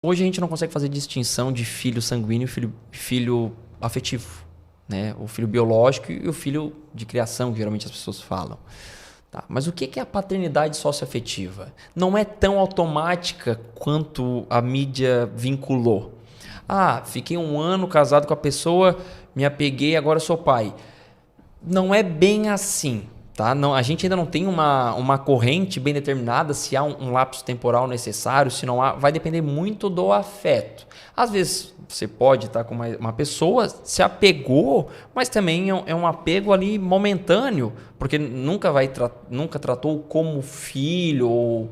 Hoje a gente não consegue fazer distinção de filho sanguíneo e filho afetivo, né? O filho biológico e o filho de criação, que geralmente as pessoas falam. Tá, mas o que é a paternidade socioafetiva? Não é tão automática quanto a mídia vinculou. Ah, fiquei 1 ano casado com a pessoa, me apeguei, agora sou pai. Não é bem assim. Tá? Não, a gente ainda não tem uma corrente bem determinada se há um lapso temporal necessário, se não há, vai depender muito do afeto. Às vezes você pode estar com uma pessoa, se apegou, mas também é um apego ali momentâneo, porque nunca tratou como filho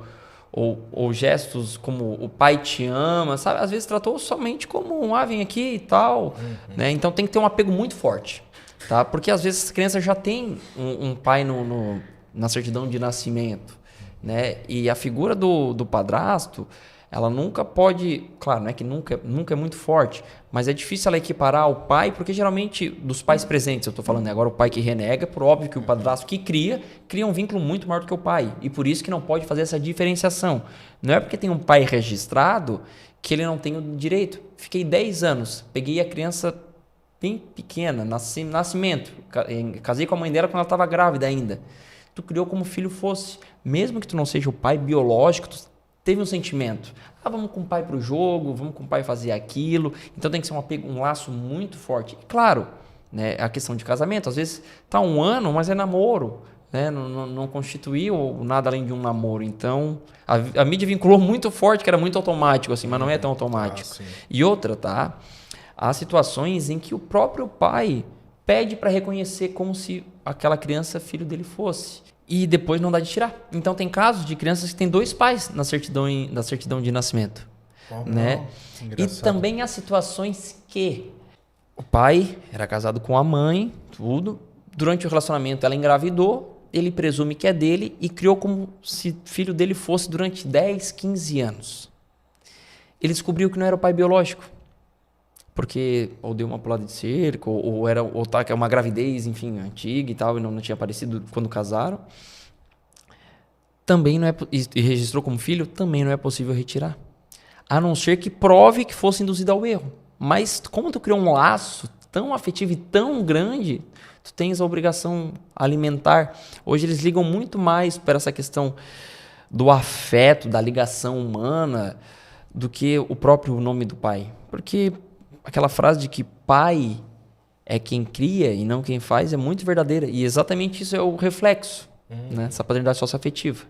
ou gestos como o pai te ama, sabe? Às vezes tratou somente como vem aqui e tal, né? Então tem que ter um apego muito forte. Tá? Porque às vezes as crianças já têm um pai na certidão de nascimento, né? E a figura do padrasto, ela nunca pode, claro, não é que nunca é muito forte, mas é difícil ela equiparar ao pai, porque geralmente dos pais presentes, eu estou falando agora o pai que renega, por óbvio que o padrasto que cria um vínculo muito maior do que o pai, e por isso que não pode fazer essa diferenciação. Não é porque tem um pai registrado que ele não tem o direito. Fiquei 10 anos, peguei a criança bem pequena, nascimento. Casei com a mãe dela quando ela estava grávida ainda. Tu criou como filho fosse. Mesmo que tu não seja o pai biológico, tu teve um sentimento. Vamos com o pai pro jogo, vamos com o pai fazer aquilo. Então tem que ser um laço muito forte. E claro, né, a questão de casamento. Às vezes tá 1 ano, mas é namoro. Né? Não constituiu nada além de um namoro. Então, a mídia vinculou muito forte, que era muito automático, assim, mas não é tão automático. E outra, tá? Há situações em que o próprio pai pede para reconhecer como se aquela criança filho dele fosse. E depois não dá de tirar. Então tem casos de crianças que têm 2 pais na certidão de nascimento. Né? E também há situações que o pai era casado com a mãe, tudo. Durante o relacionamento ela engravidou, ele presume que é dele e criou como se filho dele fosse durante 10, 15 anos. Ele descobriu que não era o pai biológico. Porque ou deu uma pulada de cerco, ou tá que é uma gravidez, enfim, antiga e tal, e não tinha aparecido quando casaram. Também não é, e registrou como filho, também não é possível retirar. A não ser que prove que fosse induzido ao erro. Mas como tu criou um laço tão afetivo e tão grande, tu tens a obrigação alimentar. Hoje eles ligam muito mais para essa questão do afeto, da ligação humana, do que o próprio nome do pai. Porque aquela frase de que pai é quem cria e não quem faz é muito verdadeira. E exatamente isso é o reflexo, né? Essa paternidade socioafetiva.